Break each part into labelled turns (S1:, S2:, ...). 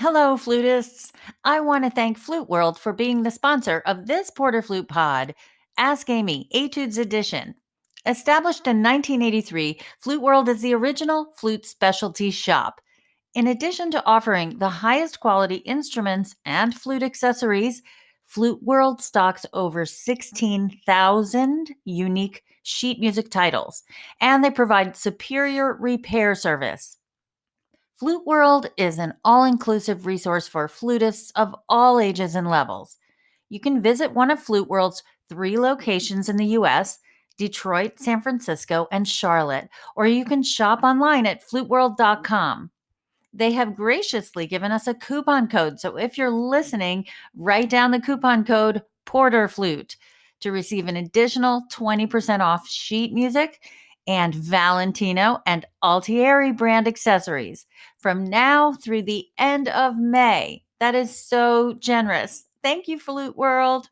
S1: Hello, flutists. I want to thank Flute World for being the sponsor of this PorterFlute Pod, Ask Amy, Études Edition. Established in 1983, Flute World is the original flute specialty shop. In addition to offering the highest quality instruments and flute accessories, Flute World stocks over 16,000 unique sheet music titles, and they provide superior repair service. Flute World is an all-inclusive resource for flutists of all ages and levels. You can visit one of Flute World's 3 locations in the U.S., Detroit, San Francisco, and Charlotte, or you can shop online at fluteworld.com. They have graciously given us a coupon code, so if you're listening, write down the coupon code PorterFlute to receive an additional 20% off sheet music and Valentino and Altieri brand accessories from now through the end of May. That is so generous. Thank you, Flute World.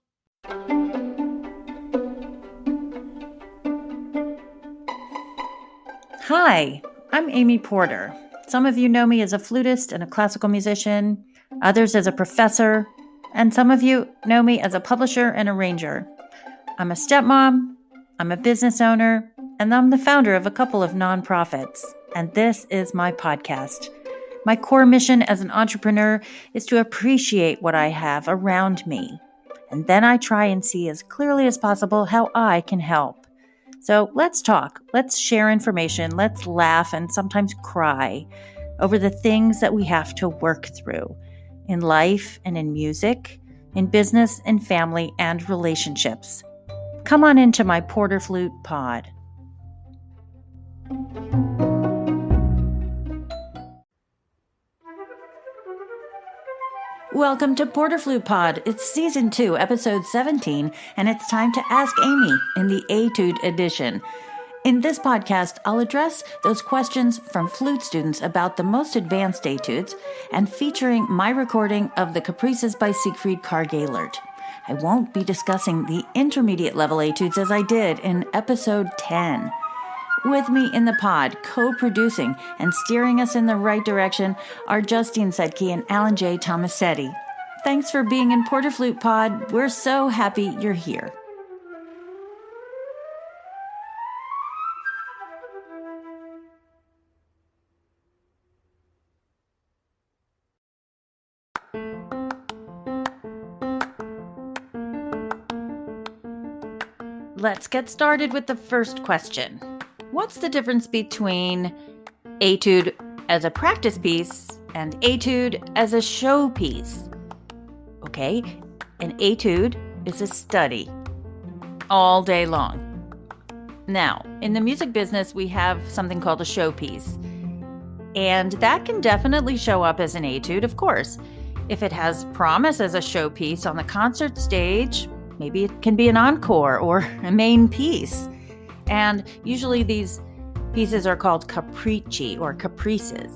S1: Hi, I'm Amy Porter. Some of you know me as a flutist and a classical musician, others as a professor, and some of you know me as a publisher and arranger. I'm a stepmom, I'm a business owner, and I'm the founder of a couple of nonprofits, and this is my podcast. My core mission as an entrepreneur is to appreciate what I have around me, and then I try and see as clearly as possible how I can help. So let's talk, let's share information, let's laugh and sometimes cry over the things that we have to work through in life and in music, in business and family and relationships. Come on into my PorterFlute Pod. Welcome to PorterFlute Pod. It's Season 2, Episode 17, and it's time to Ask Amy in the Études Edition. In this podcast, I'll address those questions from flute students about the most advanced etudes and featuring my recording of the Caprices by Siegfried Karg-Elert. I won't be discussing the intermediate level etudes as I did in Episode 10. With me in the pod, co-producing and steering us in the right direction, are Justine Sedke and Alan J. Tomasetti. Thanks for being in PorterFlute Pod. We're so happy you're here. Let's get started with the first question. What's the difference between etude as a practice piece and etude as a show piece? Okay, an etude is a study all day long. Now, in the music business, we have something called a show piece, and that can definitely show up as an etude, of course. If it has promise as a showpiece on the concert stage, maybe it can be an encore or a main piece. And usually these pieces are called capricci or caprices.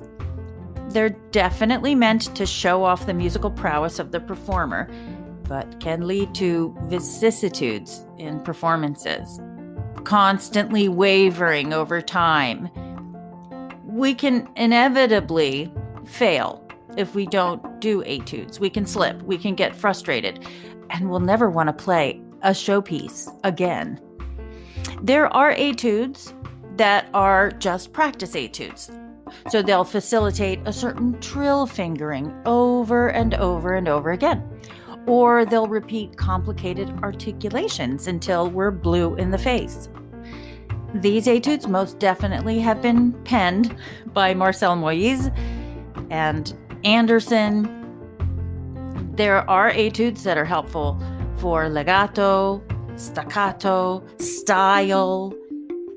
S1: They're definitely meant to show off the musical prowess of the performer, but can lead to vicissitudes in performances, constantly wavering over time. We can inevitably fail if we don't do etudes. We can slip, we can get frustrated, and we'll never want to play a showpiece again. There are etudes that are just practice etudes. So they'll facilitate a certain trill fingering over and over and over again. Or they'll repeat complicated articulations until we're blue in the face. These etudes most definitely have been penned by Marcel Moïse and Anderson. There are etudes that are helpful for legato, staccato, style,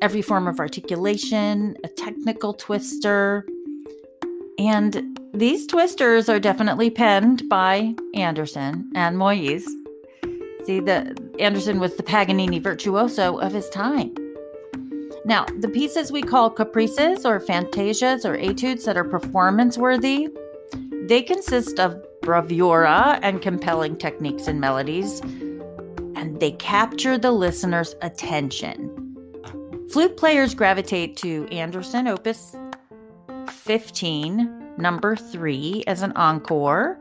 S1: every form of articulation, a technical twister. And these twisters are definitely penned by Anderson and Moïse. See, Anderson was the Paganini virtuoso of his time. Now, the pieces we call caprices or fantasias or etudes that are performance-worthy, they consist of bravura and compelling techniques and melodies, and they capture the listener's attention. Flute players gravitate to Anderson Opus 15 number 3 as an encore,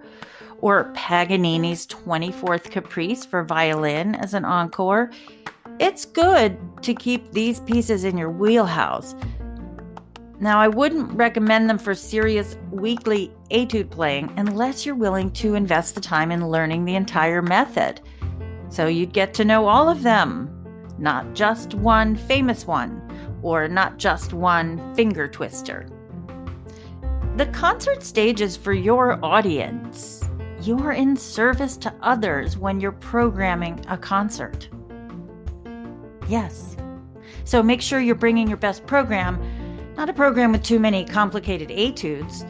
S1: or Paganini's 24th Caprice for violin as an encore. It's good to keep these pieces in your wheelhouse. Now, I wouldn't recommend them for serious weekly etude playing unless you're willing to invest the time in learning the entire method. So you'd get to know all of them, not just one famous one, or not just one finger twister. The concert stage is for your audience. You're in service to others when you're programming a concert. Yes. So make sure you're bringing your best program, not a program with too many complicated etudes,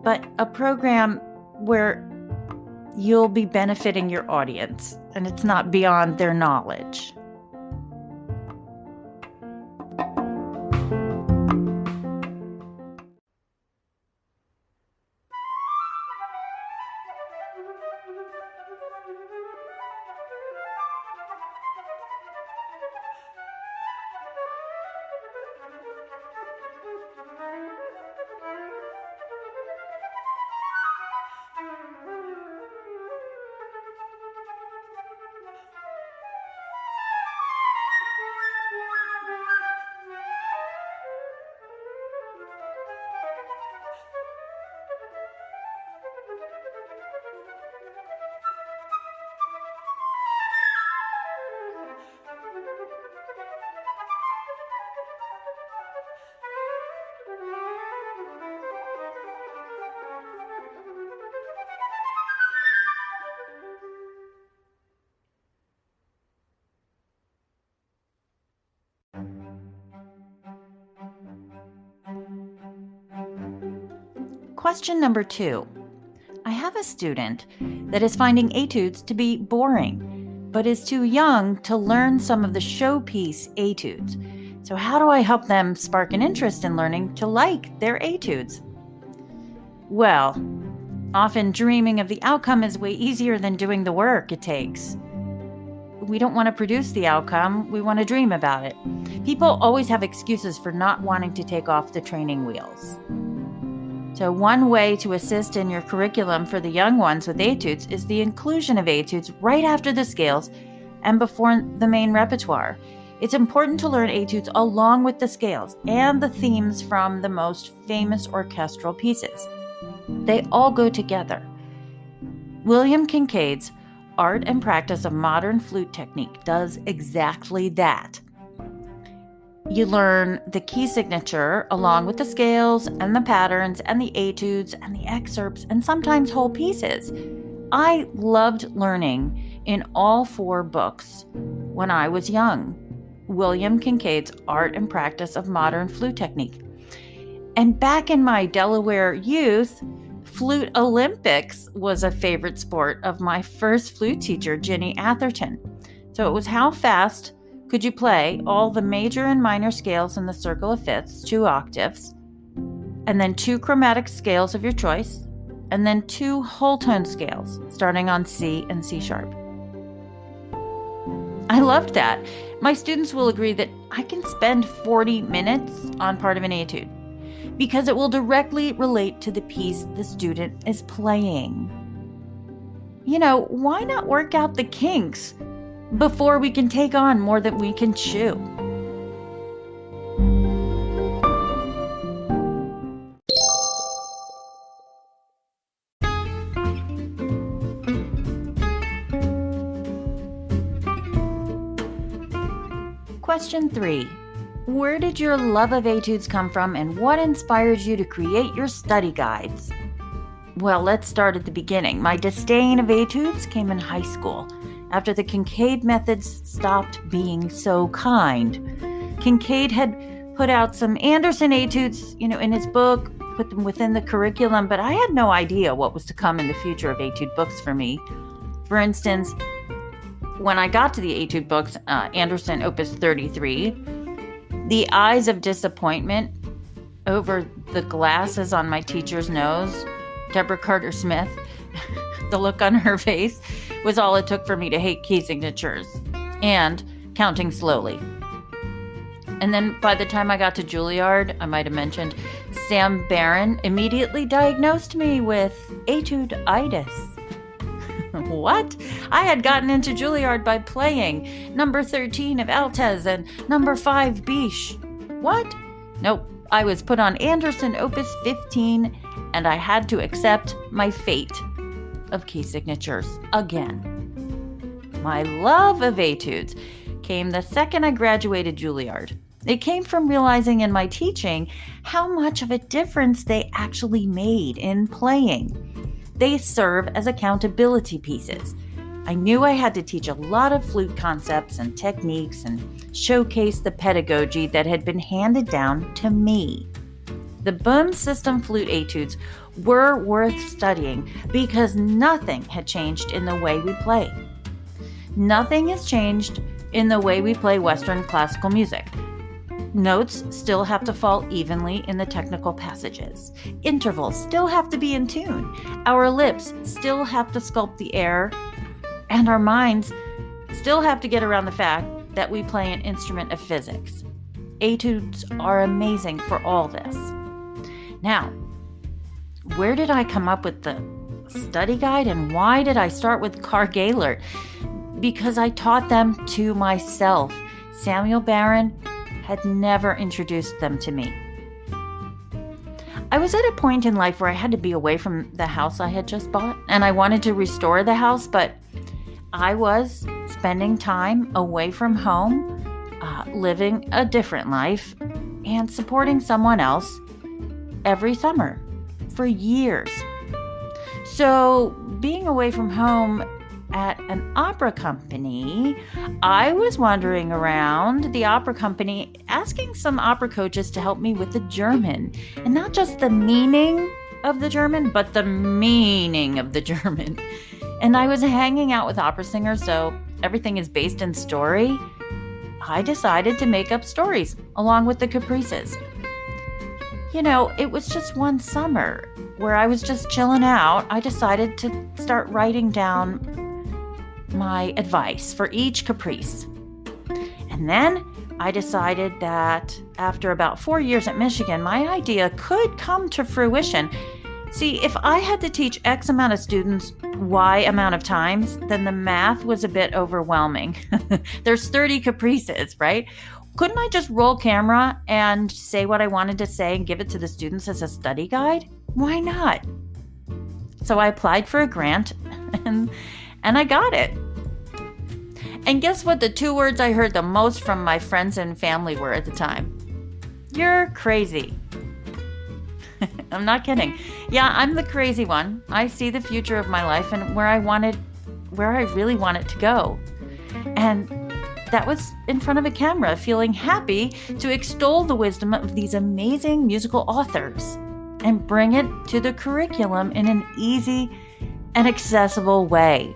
S1: but a program where you'll be benefiting your audience and it's not beyond their knowledge. Question number 2. I have a student that is finding etudes to be boring, but is too young to learn some of the showpiece etudes. So how do I help them spark an interest in learning to like their etudes? Well, often dreaming of the outcome is way easier than doing the work it takes. We don't want to produce the outcome, we want to dream about it. People always have excuses for not wanting to take off the training wheels. So one way to assist in your curriculum for the young ones with etudes is the inclusion of etudes right after the scales and before the main repertoire. It's important to learn etudes along with the scales and the themes from the most famous orchestral pieces. They all go together. William Kincaid's Art and Practice of Modern Flute Technique does exactly that. You learn the key signature along with the scales and the patterns and the etudes and the excerpts and sometimes whole pieces. I loved learning in all 4 books when I was young. William Kincaid's Art and Practice of Modern Flute Technique. And back in my Delaware youth, Flute Olympics was a favorite sport of my first flute teacher, Ginny Atherton. So it was how fast could you play all the major and minor scales in the circle of fifths, 2 octaves, and then 2 chromatic scales of your choice, and then 2 whole tone scales, starting on C and C sharp. I loved that. My students will agree that I can spend 40 minutes on part of an etude because it will directly relate to the piece the student is playing. You know, why not work out the kinks before we can take on more than we can chew? Question 3. Where did your love of etudes come from and what inspired you to create your study guides? Well, let's start at the beginning. My disdain of etudes came in high school, after the Kincaid methods stopped being so kind. Kincaid had put out some Anderson etudes, in his book, put them within the curriculum, but I had no idea what was to come in the future of etude books for me. For instance, when I got to the etude books, Anderson Opus 33, the eyes of disappointment over the glasses on my teacher's nose, Deborah Carter Smith, the look on her face was all it took for me to hate key signatures and counting slowly. And then by the time I got to Juilliard, I might have mentioned, Sam Barron immediately diagnosed me with etudes. What? I had gotten into Juilliard by playing number 13 of Altez and number 5 Biche. What? Nope. I was put on Anderson Opus 15, and I had to accept my fate of key signatures again. My love of etudes came the second I graduated Juilliard. It came from realizing in my teaching how much of a difference they actually made in playing. They serve as accountability pieces. I knew I had to teach a lot of flute concepts and techniques and showcase the pedagogy that had been handed down to me. The Boom System flute etudes were worth studying because nothing had changed in the way we play. Nothing has changed in the way we play Western classical music. Notes still have to fall evenly in the technical passages. Intervals still have to be in tune. Our lips still have to sculpt the air. And our minds still have to get around the fact that we play an instrument of physics. Etudes are amazing for all this. Now, where did I come up with the study guide, and why did I start with Karg-Elert? Because I taught them to myself. Samuel Barron had never introduced them to me. I was at a point in life where I had to be away from the house I had just bought, and I wanted to restore the house, but I was spending time away from home, living a different life, and supporting someone else every summer for years. So being away from home at an opera company, I was wandering around the opera company asking some opera coaches to help me with the German. And not just the meaning of the German, but the meaning of the German. And I was hanging out with opera singers, so everything is based in story. I decided to make up stories along with the Caprices. You know, it was just one summer where I was just chilling out. I decided to start writing down my advice for each caprice. And then I decided that after about 4 years at Michigan, my idea could come to fruition. See, if I had to teach X amount of students Y amount of times, then the math was a bit overwhelming. There's 30 caprices, right? Couldn't I just roll camera and say what I wanted to say and give it to the students as a study guide? Why not? So I applied for a grant and I got it. And guess what the 2 words I heard the most from my friends and family were at the time? You're crazy. I'm not kidding. Yeah, I'm the crazy one. I see the future of my life and where I really want it to go. And that was in front of a camera, feeling happy to extol the wisdom of these amazing musical authors and bring it to the curriculum in an easy and accessible way.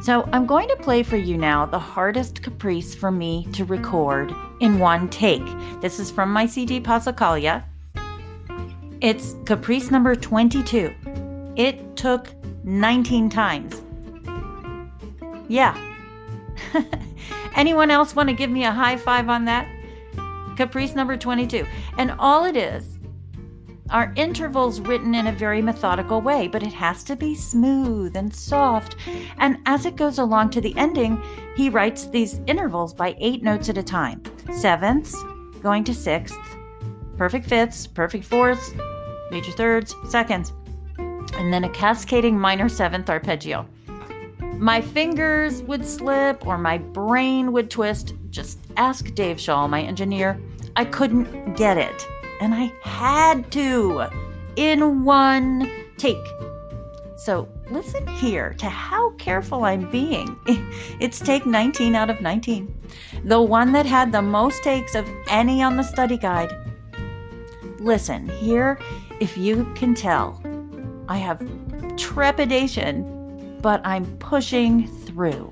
S1: So I'm going to play for you now the hardest caprice for me to record in one take. This is from my CD Passacaglia. It's caprice number 22. It took 19 times. Yeah. Anyone else want to give me a high five on that? Caprice number 22. And all it is are intervals written in a very methodical way, but it has to be smooth and soft. And as it goes along to the ending, he writes these intervals by 8 notes at a time. Sevenths, going to sixth, perfect fifths, perfect fourths, major thirds, seconds, and then a cascading minor seventh arpeggio. My fingers would slip or my brain would twist. Just ask Dave Shaw, my engineer. I couldn't get it. And I had to in one take. So listen here to how careful I'm being. It's take 19 out of 19. The one that had the most takes of any on the study guide. Listen here, if you can tell, I have trepidation, but I'm pushing through.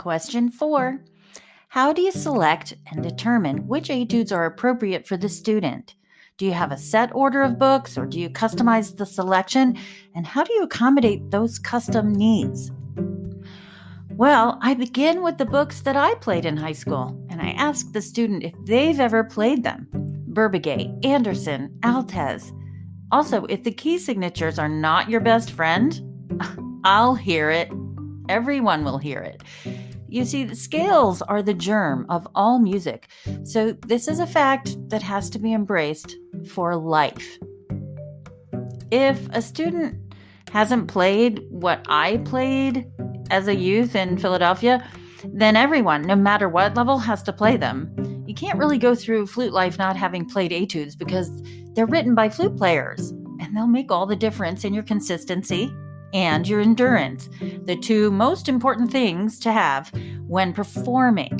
S1: Question 4. How do you select and determine which etudes are appropriate for the student? Do you have a set order of books, or do you customize the selection? And how do you accommodate those custom needs? Well, I begin with the books that I played in high school, and I ask the student if they've ever played them. Burbagate, Anderson, Altez. Also, if the key signatures are not your best friend, I'll hear it. Everyone will hear it. You see, the scales are the germ of all music, so this is a fact that has to be embraced for life. If a student hasn't played what I played as a youth in Philadelphia, then everyone, no matter what level, has to play them. You can't really go through flute life not having played etudes because they're written by flute players, and they'll make all the difference in your consistency and your endurance, the two most important things to have when performing.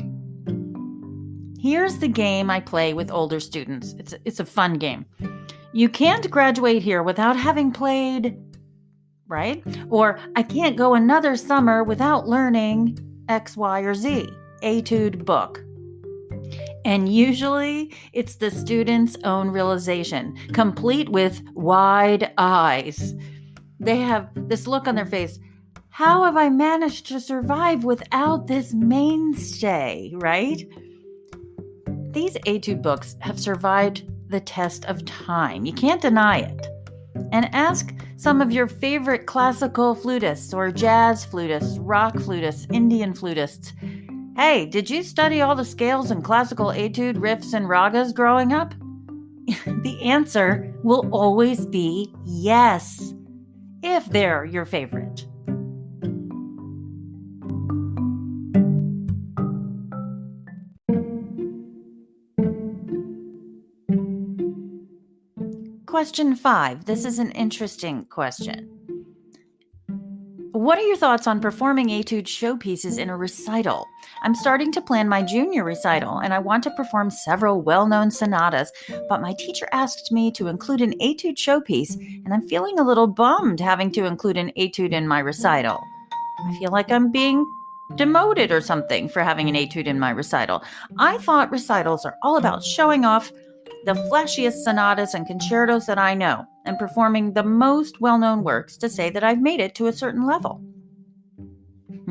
S1: Here's the game I play with older students. It's a fun game. You can't graduate here without having played, right? Or I can't go another summer without learning X, Y, or Z, etude book. And usually it's the student's own realization, complete with wide eyes. They have this look on their face. How have I managed to survive without this mainstay, right? These etude books have survived the test of time. You can't deny it. And ask some of your favorite classical flutists or jazz flutists, rock flutists, Indian flutists. Hey, did you study all the scales and classical etude riffs and ragas growing up? The answer will always be yes, if they're your favorite. Question 5. This is an interesting question. What are your thoughts on performing etude showpieces in a recital? I'm starting to plan my junior recital, and I want to perform several well-known sonatas, but my teacher asked me to include an etude showpiece, and I'm feeling a little bummed having to include an etude in my recital. I feel like I'm being demoted or something for having an etude in my recital. I thought recitals are all about showing off the flashiest sonatas and concertos that I know, and performing the most well-known works to say that I've made it to a certain level.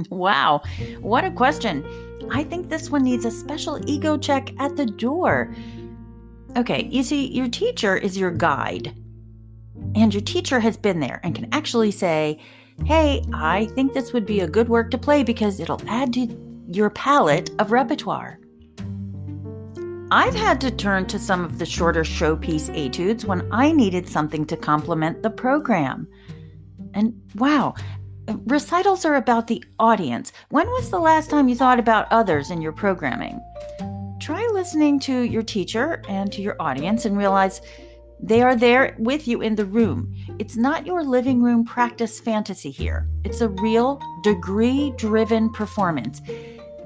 S1: Wow, what a question. I think this one needs a special ego check at the door. Okay, you see, your teacher is your guide, and your teacher has been there and can actually say, hey, I think this would be a good work to play because it'll add to your palette of repertoire. I've had to turn to some of the shorter showpiece etudes when I needed something to complement the program. And wow, recitals are about the audience. When was the last time you thought about others in your programming? Try listening to your teacher and to your audience and realize they are there with you in the room. It's not your living room practice fantasy here. It's a real degree-driven performance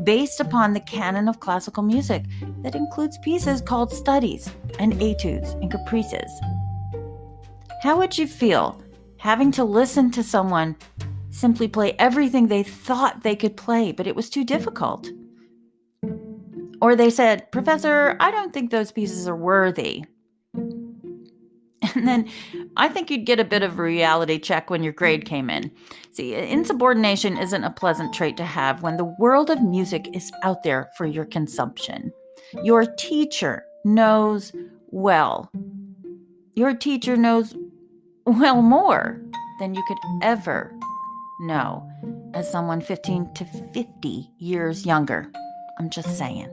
S1: based upon the canon of classical music that includes pieces called studies and etudes and caprices. How would you feel having to listen to someone simply play everything they thought they could play, but it was too difficult? Or they said, Professor, I don't think those pieces are worthy. And then I think you'd get a bit of a reality check when your grade came in. See, insubordination isn't a pleasant trait to have when the world of music is out there for your consumption. Your teacher knows well. Your teacher knows well more than you could ever know as someone 15 to 50 years younger. I'm just saying.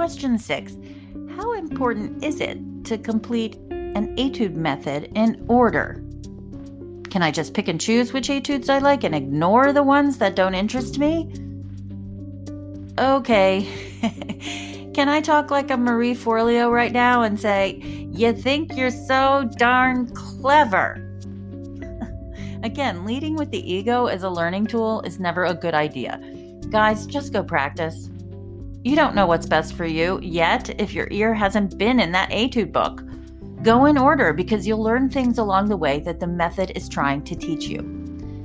S1: question 6. How important is it to complete an etude method in order? Can I just pick and choose which etudes I like and ignore the ones that don't interest me? Okay. Can I talk like a Marie Forleo right now and say, you think you're so darn clever? Again, leading with the ego as a learning tool is never a good idea. Guys, just go practice. You don't know what's best for you yet if your ear hasn't been in that etude book. Go in order because you'll learn things along the way that the method is trying to teach you.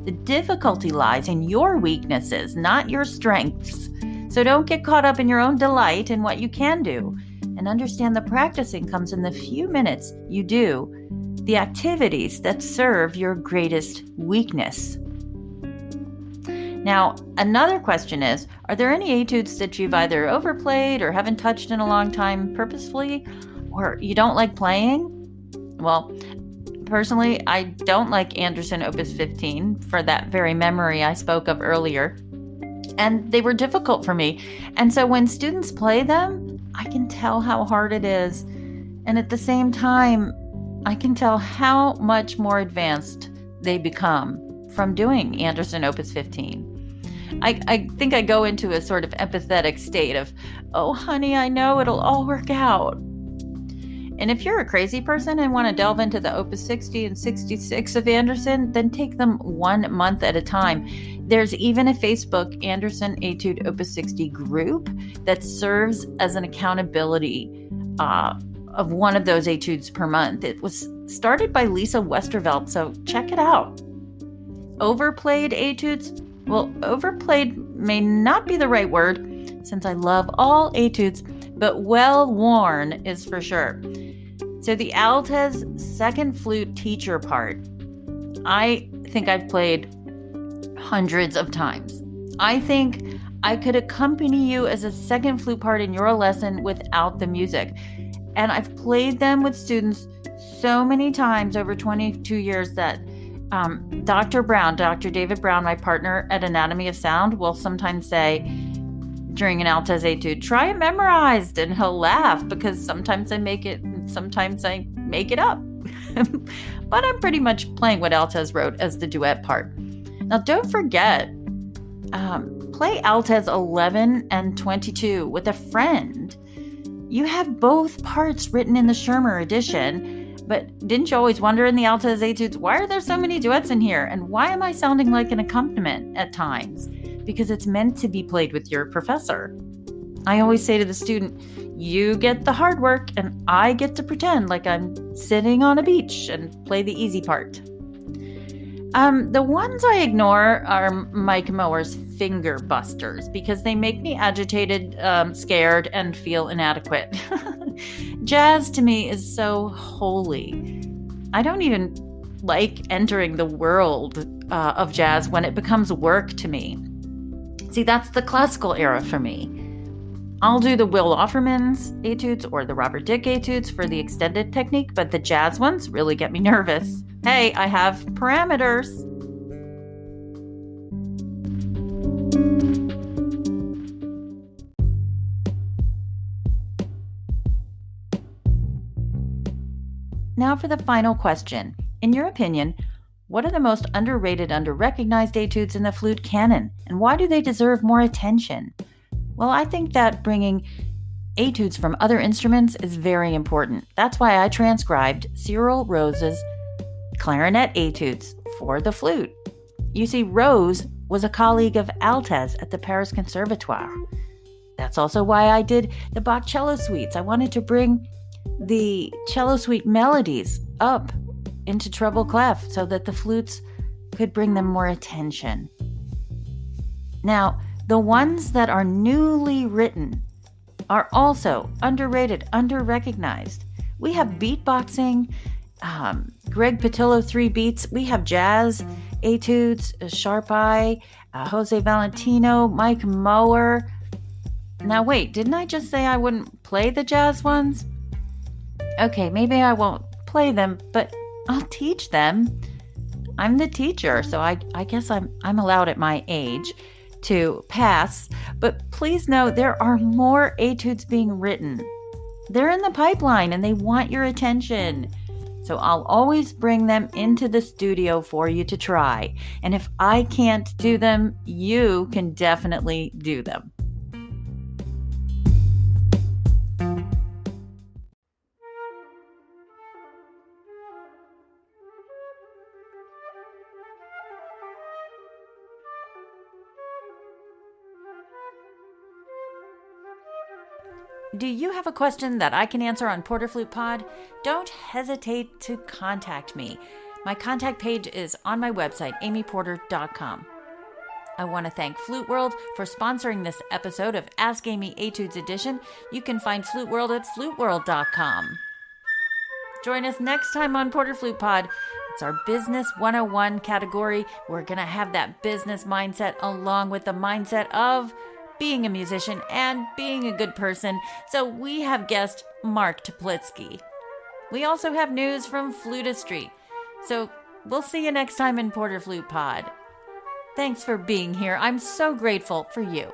S1: The difficulty lies in your weaknesses, not your strengths. So don't get caught up in your own delight in what you can do, and understand the practicing comes in the few minutes you do the activities that serve your greatest weakness. Now, another question is, are there any etudes that you've either overplayed or haven't touched in a long time purposefully, or you don't like playing? Well, personally, I don't like Anderson Opus 15 for that very memory I spoke of earlier. And they were difficult for me. And so when students play them, I can tell how hard it is. And at the same time, I can tell how much more advanced they become from doing Anderson Opus 15. I think I go into a sort of empathetic state of, oh, honey, I know it'll all work out. And if you're a crazy person and want to delve into the Opus 60 and 66 of Anderson, then take them 1 month at a time. There's even a Facebook Anderson Etude Opus 60 group that serves as an accountability of one of those etudes per month. It was started by Lisa Westervelt, so check it out. Overplayed etudes? Well, overplayed may not be the right word, since I love all etudes, but well-worn is for sure. So the Altez second flute teacher part, I think I've played hundreds of times. I think I could accompany you as a second flute part in your lesson without the music. And I've played them with students so many times over 22 years that Dr. David Brown, my partner at Anatomy of Sound, will sometimes say during an Altez etude, try it memorized, and he'll laugh because sometimes I make it and sometimes I make it up. But I'm pretty much playing what Altez wrote as the duet part. Now, don't forget, play Altez 11 and 22 with a friend. You have both parts written in the Schirmer edition, but didn't you always wonder in the Altez etudes, why are there so many duets in here? And why am I sounding like an accompaniment at times? Because it's meant to be played with your professor. I always say to the student, you get the hard work and I get to pretend like I'm sitting on a beach and play the easy part. The ones I ignore are Mike Mower's finger busters because they make me agitated, scared, and feel inadequate. Jazz to me is so holy. I don't even like entering the world of jazz when it becomes work to me. See, that's the classical era for me. I'll do the Will Offerman's etudes or the Robert Dick etudes for the extended technique, but the jazz ones really get me nervous. Hey, I have parameters. Now for the final question. In your opinion, what are the most underrated, under-recognized etudes in the flute canon, and why do they deserve more attention? Well, I think that bringing etudes from other instruments is very important. That's why I transcribed Cyril Rose's clarinet etudes for the flute. You see, Rose was a colleague of Altez at the Paris Conservatoire. That's also why I did the Bach cello suites. I wanted to bring the cello suite melodies up into treble clef so that the flutes could bring them more attention. Now, the ones that are newly written are also underrated, under-recognized. We have beatboxing, Greg Patillo 3 beats. We have jazz etudes, Sharp Eye, Jose Valentino, Mike Mower. Now wait, didn't I just say I wouldn't play the jazz ones? Okay, maybe I won't play them, but I'll teach them. I'm the teacher, so I guess I'm allowed at my age. to pass, but please know there are more etudes being written. They're in the pipeline and they want your attention. So I'll always bring them into the studio for you to try. And if I can't do them, you can definitely do them. Do you have a question that I can answer on PorterFlute Pod? Don't hesitate to contact me. My contact page is on my website, amyporter.com. I want to thank Flute World for sponsoring this episode of Ask Amy Études Edition. You can find Flute World at fluteworld.com. Join us next time on PorterFlute Pod. It's our Business 101 category. We're going to have that business mindset along with the mindset of being a musician and being a good person. So we have guest Mark Toplitsky. We also have news from Flutistry. So we'll see you next time in PorterFlute Pod. Thanks for being here. I'm so grateful for you.